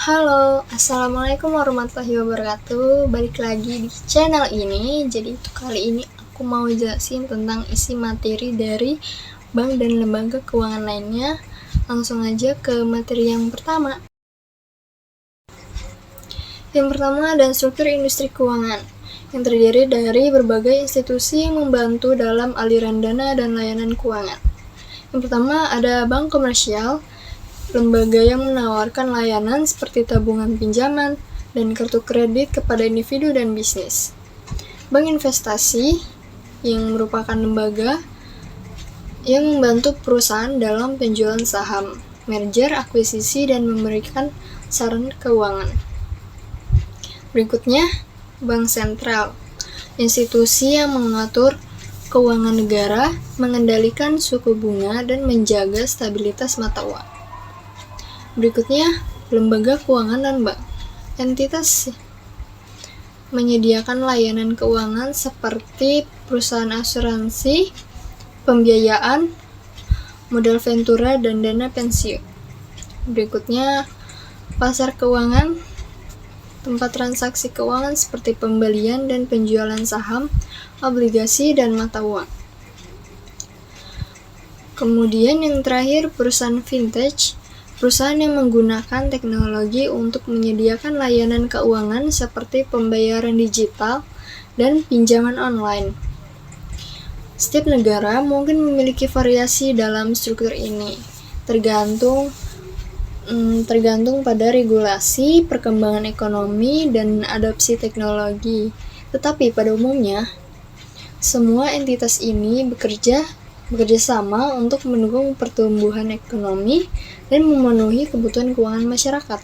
Halo, Assalamualaikum warahmatullahi wabarakatuh. Balik lagi di channel ini. Jadi kali ini aku mau jelasin tentang isi materi dari bank dan lembaga keuangan lainnya. Langsung aja ke materi yang pertama. Yang pertama ada struktur industri keuangan, yang terdiri dari berbagai institusi yang membantu dalam aliran dana dan layanan keuangan. Yang pertama ada bank komersial, lembaga yang menawarkan layanan seperti tabungan pinjaman dan kartu kredit kepada individu dan bisnis. Bank investasi, yang merupakan lembaga yang membantu perusahaan dalam penjualan saham, merger, akuisisi, dan memberikan saran keuangan. Berikutnya, bank sentral, institusi yang mengatur keuangan negara, mengendalikan suku bunga, dan menjaga stabilitas mata uang. Berikutnya, lembaga keuangan dan bank. Entitas menyediakan layanan keuangan seperti perusahaan asuransi, pembiayaan, modal ventura, dan dana pensiun. Berikutnya, pasar keuangan, tempat transaksi keuangan seperti pembelian dan penjualan saham, obligasi, dan mata uang. Kemudian yang terakhir, perusahaan vintage, perusahaan yang menggunakan teknologi untuk menyediakan layanan keuangan seperti pembayaran digital dan pinjaman online. Setiap negara mungkin memiliki variasi dalam struktur ini, tergantung pada regulasi, perkembangan ekonomi, dan adopsi teknologi. Tetapi pada umumnya, semua entitas ini bekerja sama untuk mendukung pertumbuhan ekonomi dan memenuhi kebutuhan keuangan masyarakat.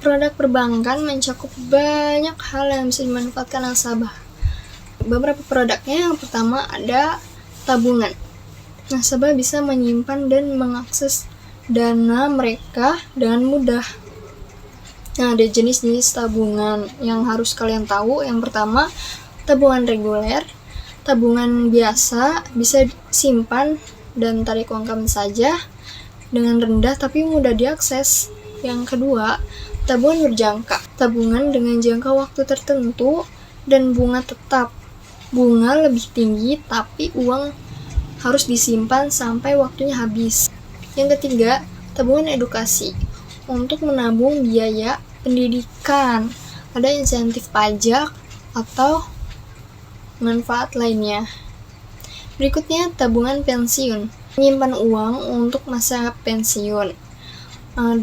Produk perbankan mencakup banyak hal yang bisa dimanfaatkan nasabah. Beberapa produknya, yang pertama ada tabungan. Nasabah bisa menyimpan dan mengakses dana mereka dengan mudah. Nah, ada jenis-jenis tabungan yang harus kalian tahu. Yang pertama, tabungan reguler. Tabungan biasa bisa simpan dan tarik uang kapan saja dengan rendah tapi mudah diakses. Yang kedua, tabungan berjangka. Tabungan dengan jangka waktu tertentu dan bunga tetap. Bunga lebih tinggi tapi uang harus disimpan sampai waktunya habis. Yang ketiga, tabungan edukasi. Untuk menabung biaya pendidikan, ada insentif pajak atau manfaat lainnya. Berikutnya, tabungan pensiun. Menyimpan uang untuk masa pensiun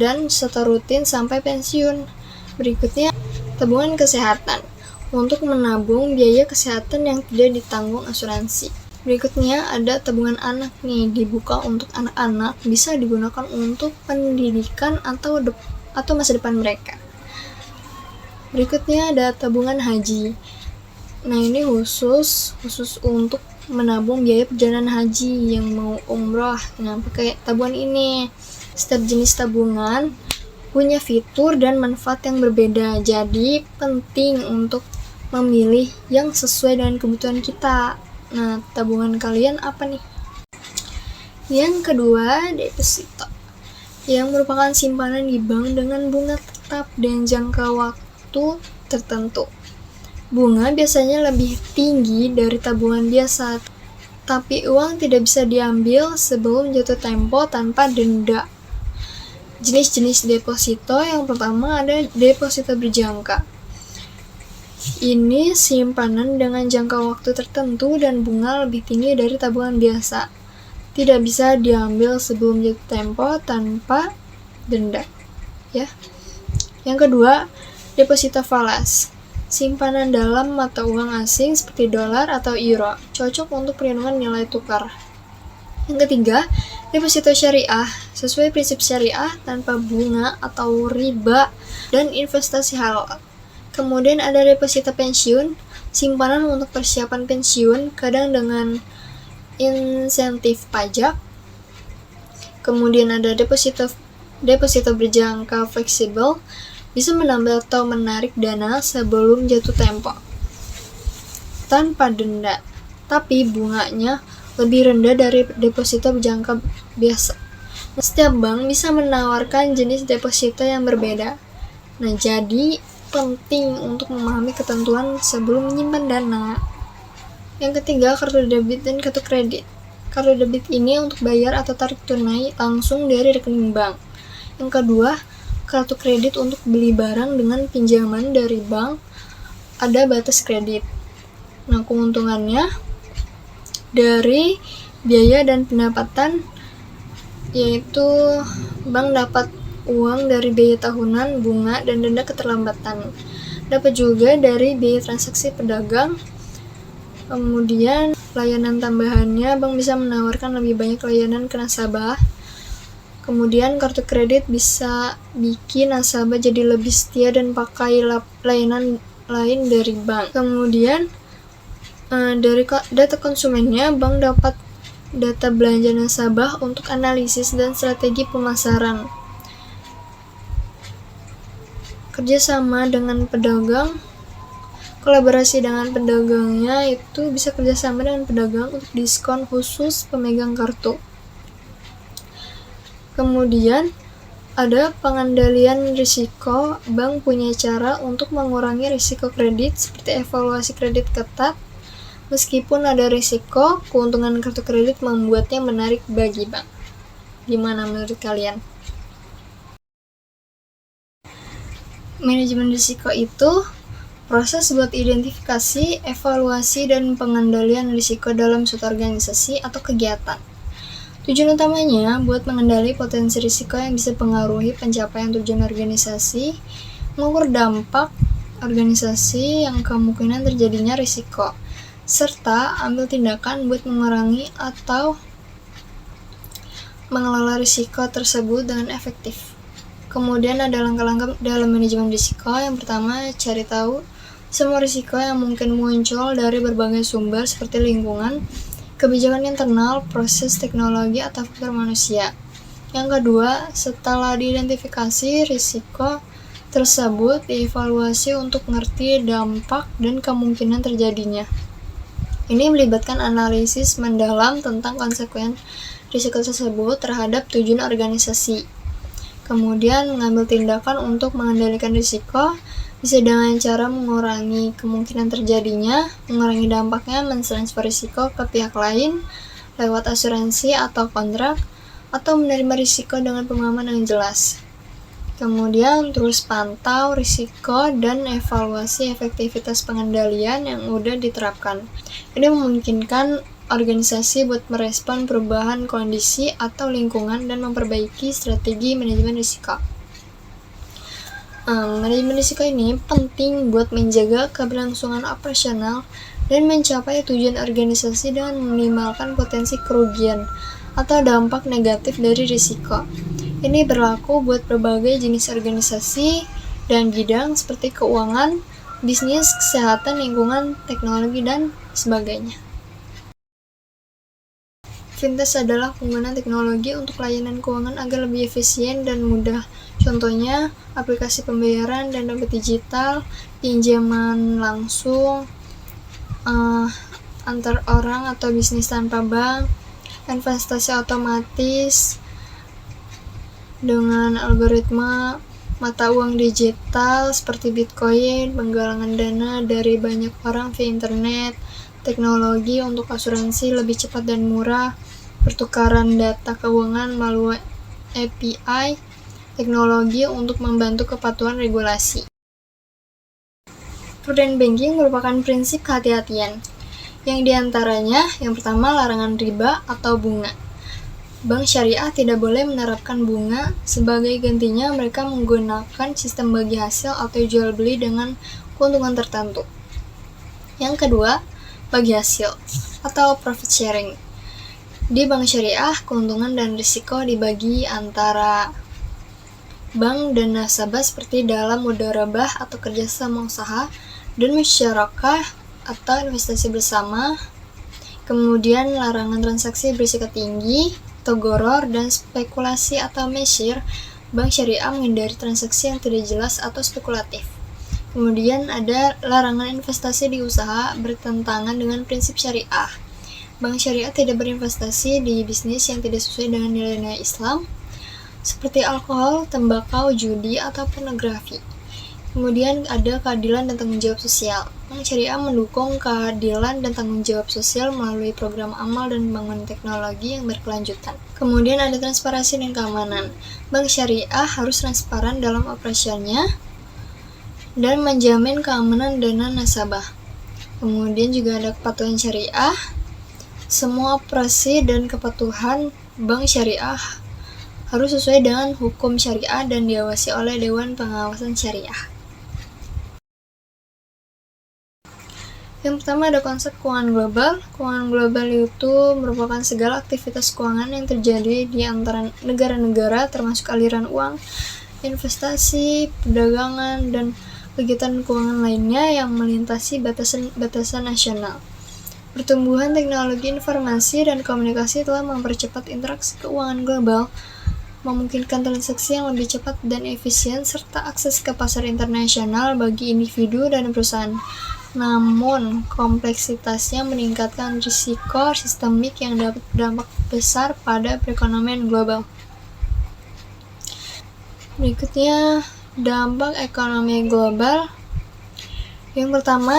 dan setor rutin sampai pensiun. Berikutnya, tabungan kesehatan. Untuk menabung biaya kesehatan yang tidak ditanggung asuransi. Berikutnya, ada tabungan anak nih, dibuka untuk anak-anak, bisa digunakan untuk pendidikan atau masa depan mereka. Berikutnya ada tabungan haji. Nah, ini khusus untuk menabung biaya perjalanan haji yang mau umrah. Nah, pakai tabungan ini. Setiap jenis tabungan punya fitur dan manfaat yang berbeda. Jadi, penting untuk memilih yang sesuai dengan kebutuhan kita. Nah, tabungan kalian apa nih? Yang kedua, deposito, yang merupakan simpanan di bank dengan bunga tetap dan jangka waktu tertentu. Bunga biasanya lebih tinggi dari tabungan biasa, tapi uang tidak bisa diambil sebelum jatuh tempo tanpa denda. Jenis-jenis deposito, yang pertama ada deposito berjangka. Ini simpanan dengan jangka waktu tertentu dan bunga lebih tinggi dari tabungan biasa. Tidak bisa diambil sebelum jatuh tempo tanpa denda. Ya. Yang kedua, deposito falas. Simpanan dalam mata uang asing seperti dolar atau euro, cocok untuk perlindungan nilai tukar. Yang ketiga, deposito syariah, sesuai prinsip syariah tanpa bunga atau riba dan investasi halal. Kemudian ada deposito pensiun, simpanan untuk persiapan pensiun, kadang dengan insentif pajak. Kemudian ada deposito berjangka fleksibel, bisa menambah atau menarik dana sebelum jatuh tempo tanpa denda, tapi bunganya lebih rendah dari deposito berjangka biasa. Setiap bank bisa menawarkan jenis deposito yang berbeda. Nah, jadi penting untuk memahami ketentuan sebelum menyimpan dana. Yang ketiga, kartu debit dan kartu kredit. Kartu debit ini untuk bayar atau tarik tunai langsung dari rekening bank. Yang kedua, kartu kredit untuk beli barang dengan pinjaman dari bank, ada batas kredit. Nah, keuntungannya dari biaya dan pendapatan, yaitu bank dapat uang dari biaya tahunan, bunga, dan denda keterlambatan. Dapat juga dari biaya transaksi pedagang. Kemudian layanan tambahannya, bank bisa menawarkan lebih banyak layanan ke nasabah. Kemudian kartu kredit bisa bikin nasabah jadi lebih setia dan pakai layanan lain dari bank. Kemudian dari data konsumennya, bank dapat data belanja nasabah untuk analisis dan strategi pemasaran. Kerjasama dengan pedagang, kolaborasi dengan pedagangnya itu bisa kerjasama dengan pedagang untuk diskon khusus pemegang kartu. Kemudian ada pengendalian risiko. Bank punya cara untuk mengurangi risiko kredit seperti evaluasi kredit ketat. Meskipun ada risiko, keuntungan kartu kredit membuatnya menarik bagi bank. Gimana menurut kalian? Manajemen risiko itu proses buat identifikasi, evaluasi, dan pengendalian risiko dalam suatu organisasi atau kegiatan. Tujuan utamanya buat mengendali potensi risiko yang bisa pengaruhi pencapaian tujuan organisasi, mengukur dampak organisasi yang kemungkinan terjadinya risiko, serta ambil tindakan buat mengurangi atau mengelola risiko tersebut dengan efektif. Kemudian ada langkah-langkah dalam manajemen risiko. Yang pertama, cari tahu semua risiko yang mungkin muncul dari berbagai sumber seperti lingkungan, kebijakan internal, proses teknologi, atau faktor manusia. Yang kedua, setelah diidentifikasi risiko tersebut, dievaluasi untuk mengerti dampak dan kemungkinan terjadinya. Ini melibatkan analisis mendalam tentang konsekuensi risiko tersebut terhadap tujuan organisasi. Kemudian mengambil tindakan untuk mengendalikan risiko, bisa dengan cara mengurangi kemungkinan terjadinya, mengurangi dampaknya, mentransfer risiko ke pihak lain lewat asuransi atau kontrak, atau menerima risiko dengan pemahaman yang jelas. Kemudian terus pantau risiko dan evaluasi efektivitas pengendalian yang udah diterapkan. Ini memungkinkan organisasi buat merespon perubahan kondisi atau lingkungan dan memperbaiki strategi manajemen risiko. Manajemen risiko ini penting buat menjaga keberlangsungan operasional dan mencapai tujuan organisasi dengan meminimalkan potensi kerugian atau dampak negatif dari risiko. Ini berlaku buat berbagai jenis organisasi dan bidang seperti keuangan, bisnis, kesehatan, lingkungan, teknologi, dan sebagainya. Fintech adalah penggunaan teknologi untuk layanan keuangan agar lebih efisien dan mudah. Contohnya, aplikasi pembayaran dan dompet digital, pinjaman langsung, antar orang atau bisnis tanpa bank, investasi otomatis dengan algoritma, mata uang digital seperti Bitcoin, penggalangan dana dari banyak orang via internet, teknologi untuk asuransi lebih cepat dan murah, pertukaran data keuangan melalui API, teknologi untuk membantu kepatuhan regulasi. Prudent banking merupakan prinsip kehati-hatian, yang diantaranya yang pertama larangan riba atau bunga. Bank syariah tidak boleh menerapkan bunga, sebagai gantinya mereka menggunakan sistem bagi hasil atau jual beli dengan keuntungan tertentu. Yang kedua, bagi hasil atau profit sharing. Di bank syariah, keuntungan dan risiko dibagi antara bank dan nasabah seperti dalam mudharabah atau kerjasama usaha, dan musyarakah atau investasi bersama. Kemudian larangan transaksi berisiko tinggi, togoror, dan spekulasi atau mesir. Bank syariah menghindari transaksi yang tidak jelas atau spekulatif. Kemudian ada larangan investasi di usaha bertentangan dengan prinsip syariah. Bank syariah tidak berinvestasi di bisnis yang tidak sesuai dengan nilai-nilai Islam. seperti alkohol, tembakau, judi, atau pornografi. Kemudian ada keadilan dan tanggung jawab sosial. Bank Syariah mendukung keadilan dan tanggung jawab sosial melalui program amal dan pembangunan teknologi yang berkelanjutan. Kemudian ada transparansi dan keamanan. Bank Syariah harus transparan dalam operasinya dan menjamin keamanan dana nasabah. Kemudian juga ada kepatuhan syariah. Semua operasi dan kepatuhan Bank Syariah harus sesuai dengan hukum syariah dan diawasi oleh Dewan Pengawasan Syariah. Yang pertama ada konsep keuangan global. Keuangan global itu merupakan segala aktivitas keuangan yang terjadi di antara negara-negara, termasuk aliran uang, investasi, perdagangan, dan kegiatan keuangan lainnya yang melintasi batasan nasional. Pertumbuhan teknologi informasi dan komunikasi telah mempercepat interaksi keuangan global, memungkinkan transaksi yang lebih cepat dan efisien, serta akses ke pasar internasional bagi individu dan perusahaan. Namun, kompleksitasnya meningkatkan risiko sistemik yang dapat berdampak besar pada perekonomian global. Berikutnya, dampak ekonomi global. Yang pertama,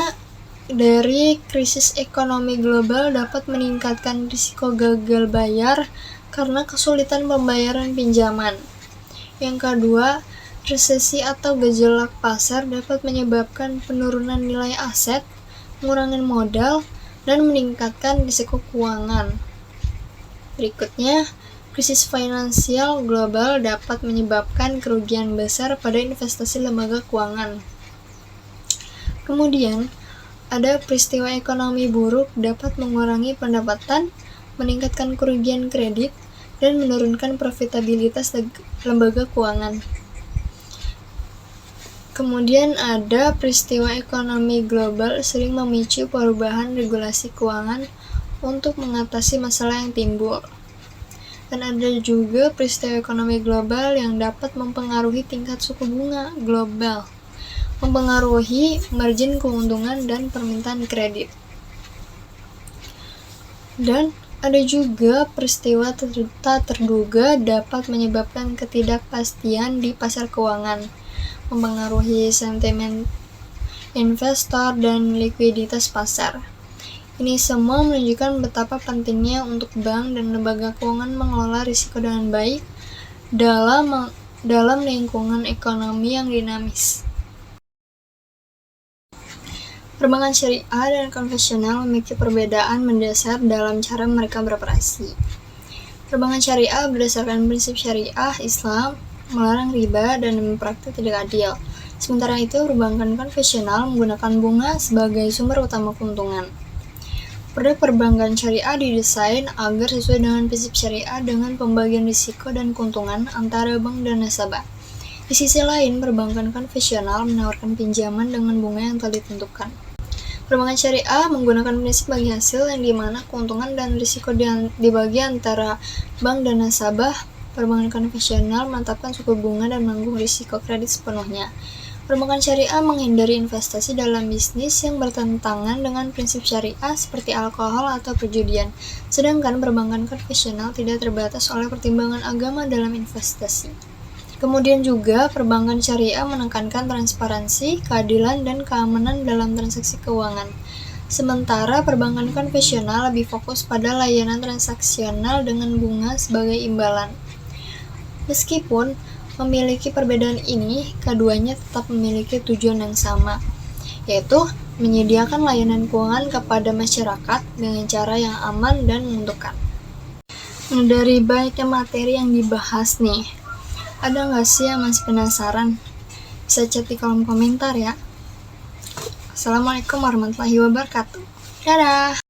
dari krisis ekonomi global dapat meningkatkan risiko gagal bayar karena kesulitan pembayaran pinjaman. Yang kedua, resesi atau gejolak pasar dapat menyebabkan penurunan nilai aset, mengurangi modal, dan meningkatkan risiko keuangan. Berikutnya, krisis finansial global dapat menyebabkan kerugian besar pada investasi lembaga keuangan. Kemudian, ada peristiwa ekonomi buruk dapat mengurangi pendapatan, meningkatkan kerugian kredit, dan menurunkan profitabilitas lembaga keuangan. Kemudian ada peristiwa ekonomi global sering memicu perubahan regulasi keuangan untuk mengatasi masalah yang timbul. Dan ada juga peristiwa ekonomi global yang dapat mempengaruhi tingkat suku bunga global, mempengaruhi margin keuntungan dan permintaan kredit. Dan ada juga peristiwa tak terduga dapat menyebabkan ketidakpastian di pasar keuangan, mempengaruhi sentimen investor dan likuiditas pasar. Ini semua menunjukkan betapa pentingnya untuk bank dan lembaga keuangan mengelola risiko dengan baik dalam lingkungan ekonomi yang dinamis. Perbankan syariah dan konvensional memiliki perbedaan mendasar dalam cara mereka beroperasi. Perbankan syariah berdasarkan prinsip syariah Islam melarang riba dan mempraktik tidak adil. Sementara itu, perbankan konvensional menggunakan bunga sebagai sumber utama keuntungan. Produk perbankan syariah didesain agar sesuai dengan prinsip syariah dengan pembagian risiko dan keuntungan antara bank dan nasabah. Di sisi lain, perbankan konvensional menawarkan pinjaman dengan bunga yang telah ditentukan. Perbankan syariah menggunakan prinsip bagi hasil yang dimana keuntungan dan risiko dibagi antara bank dan nasabah. Perbankan konvensional menetapkan suku bunga dan menanggung risiko kredit sepenuhnya. Perbankan syariah menghindari investasi dalam bisnis yang bertentangan dengan prinsip syariah seperti alkohol atau perjudian, sedangkan perbankan konvensional tidak terbatas oleh pertimbangan agama dalam investasi. Kemudian juga, perbankan syariah menekankan transparansi, keadilan, dan keamanan dalam transaksi keuangan. Sementara perbankan konvensional lebih fokus pada layanan transaksional dengan bunga sebagai imbalan. Meskipun memiliki perbedaan ini, keduanya tetap memiliki tujuan yang sama, yaitu menyediakan layanan keuangan kepada masyarakat dengan cara yang aman dan menguntungkan. Nah, dari banyaknya materi yang dibahas nih, ada nggak sih yang masih penasaran? Bisa chat di kolom komentar ya. Assalamualaikum warahmatullahi wabarakatuh. Dadah!